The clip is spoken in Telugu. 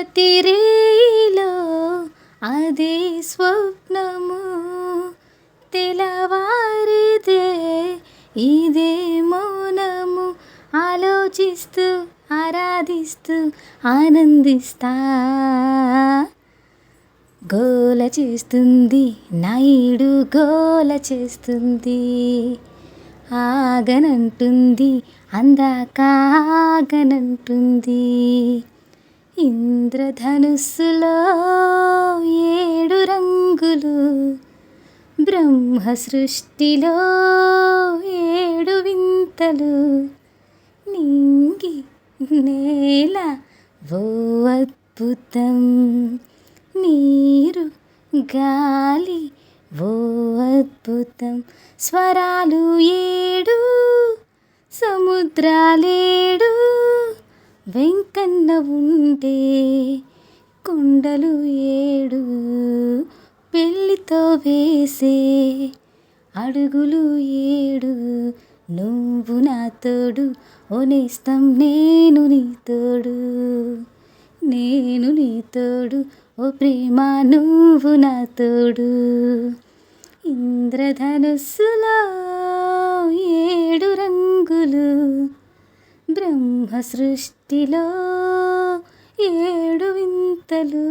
ప్రతి రేయిలో అదే స్వప్నము, తెలవారిదే ఇదే మౌనము. ఆలోచిస్తూ ఆరాధిస్తూ ఆనందిస్తా. గోల చేస్తుంది నాయుడు, గోల చేస్తుంది, ఆగనంటుంది అందాక ఆగనంటుంది. ఇంద్రధనుస్సులో 7 రంగులు, బ్రహ్మ సృష్టిలో 7 వింతలు. నింగి నేల ఓ అద్భుతం, నీరు గాలి ఓ అద్భుతం. స్వరాలు 7, సముద్రాలేడు, వెంకన్న ఉండే కొండలు 7, పెళ్ళితో వేసే అడుగులు 7. నువ్వు నా తోడు ఓ నేస్తం, నేను నీ తోడు, నేను నీ తోడు ఓ ప్రేమ, నువ్వు నా తోడు. ఇంద్రధనుస్సులో 7 రంగులు, బ్రహ్మ సృష్టిలో 7 వింతలు.